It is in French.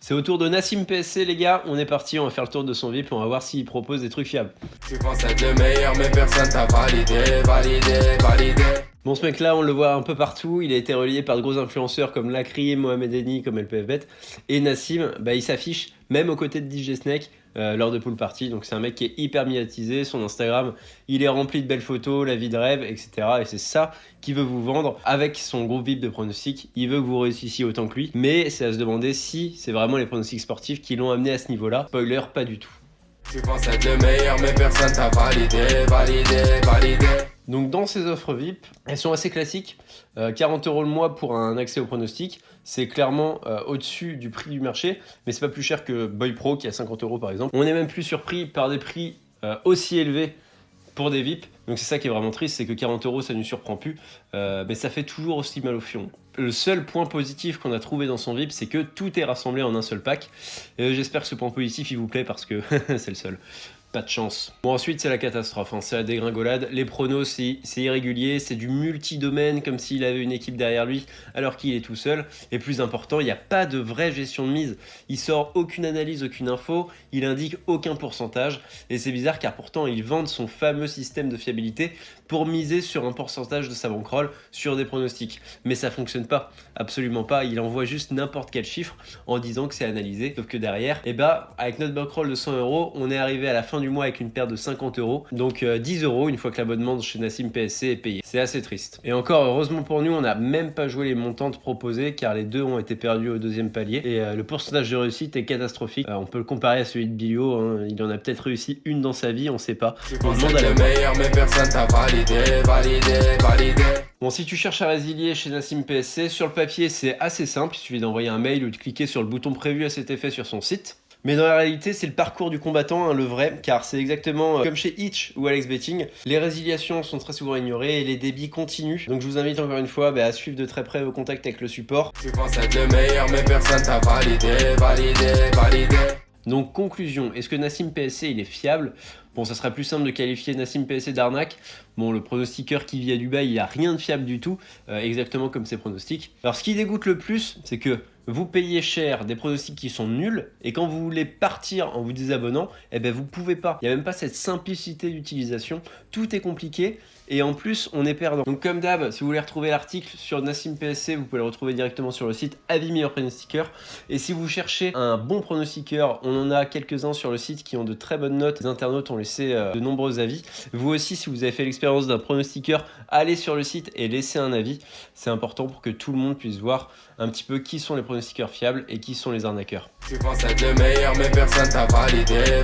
C'est au tour de Nassim PSC, les gars. On est parti, on va faire le tour de son VIP et on va voir s'il propose des trucs fiables. Tu penses être le meilleur, mais personne t'a validé. Bon, ce mec-là, on le voit un peu partout. Il a été relié par de gros influenceurs comme Lakri, Mohamed Eni, comme LPFBet. Et Nassim, il s'affiche même aux côtés de DJ Snake lors de Pool Party. Donc c'est un mec qui est hyper médiatisé. Son Instagram, il est rempli de belles photos, la vie de rêve, etc. Et c'est ça qu'il veut vous vendre avec son groupe VIP de pronostics. Il veut que vous réussissiez autant que lui. Mais c'est à se demander si c'est vraiment les pronostics sportifs qui l'ont amené à ce niveau-là. Spoiler, pas du tout. Tu penses être le meilleur, mais personne t'a validé. Donc dans ces offres VIP, elles sont assez classiques. 40 € le mois pour un accès au pronostic. C'est clairement au-dessus du prix du marché, mais c'est pas plus cher que Boy Pro qui est à 50 € par exemple. On est même plus surpris par des prix aussi élevés pour des VIP. Donc c'est ça qui est vraiment triste, c'est que 40 € ça ne nous surprend plus, mais ça fait toujours aussi mal au fion. Le seul point positif qu'on a trouvé dans son VIP, c'est que tout est rassemblé en un seul pack. J'espère que ce point positif il vous plaît parce que c'est le seul. Pas de chance. Bon, ensuite c'est la catastrophe, c'est la dégringolade. Les pronos c'est irrégulier, c'est du multi-domaine comme s'il avait une équipe derrière lui alors qu'il est tout seul. Et plus important, il n'y a pas de vraie gestion de mise. Il sort aucune analyse, aucune info, il indique aucun pourcentage. Et c'est bizarre car pourtant il vend son fameux système de fiabilité pour miser sur un pourcentage de sa bankroll sur des pronostics. Mais ça fonctionne pas, absolument pas. Il envoie juste n'importe quel chiffre en disant que c'est analysé. Sauf que derrière, avec notre bankroll de 100 €, on est arrivé à la fin du mois avec une perte de 50 €. Donc 10 € une fois que l'abonnement chez Nassim PSC est payé. C'est assez triste. Et encore, heureusement pour nous, on n'a même pas joué les montantes proposées car les deux ont été perdus au deuxième palier. Et le pourcentage de réussite est catastrophique. On peut le comparer à celui de Bilio. Hein. Il en a peut-être réussi une dans sa vie, on sait pas. Tu penses être le meilleur, mais personne t'a validé. Bon, si tu cherches à résilier chez Nassim PSC, sur le papier c'est assez simple, il suffit d'envoyer un mail ou de cliquer sur le bouton prévu à cet effet sur son site. Mais dans la réalité, c'est le parcours du combattant, hein, le vrai, car c'est exactement comme chez Itch ou Alex Betting. Les résiliations sont très souvent ignorées et les débits continuent. Donc je vous invite encore une fois à suivre de très près vos contacts avec le support. Tu penses être le meilleur, mais personne t'a validé. Donc conclusion, est-ce que Nassim PSC il est fiable? Bon, ça serait plus simple de qualifier Nassim PSC d'arnaque. Bon, le pronostiqueur qui vit à Dubaï, il a rien de fiable du tout, exactement comme ses pronostics. Alors ce qui dégoûte le plus, c'est que vous payez cher des pronostics qui sont nuls, et quand vous voulez partir en vous désabonnant, vous pouvez pas. Il n'y a même pas cette simplicité d'utilisation, tout est compliqué, et en plus, on est perdant. Donc comme d'hab, si vous voulez retrouver l'article sur Nassim PSC, vous pouvez le retrouver directement sur le site Avis Meilleur Pronostiqueur. Et si vous cherchez un bon pronostiqueur, on en a quelques-uns sur le site qui ont de très bonnes notes. Les internautes ont laissé de nombreux avis. Vous aussi, si vous avez fait l'expérience d'un pronostiqueur, allez sur le site et laissez un avis. C'est important pour que tout le monde puisse voir un petit peu qui sont les pronostiqueurs fiables et qui sont les arnaqueurs. Tu penses être le meilleur, mais personne t'a validé.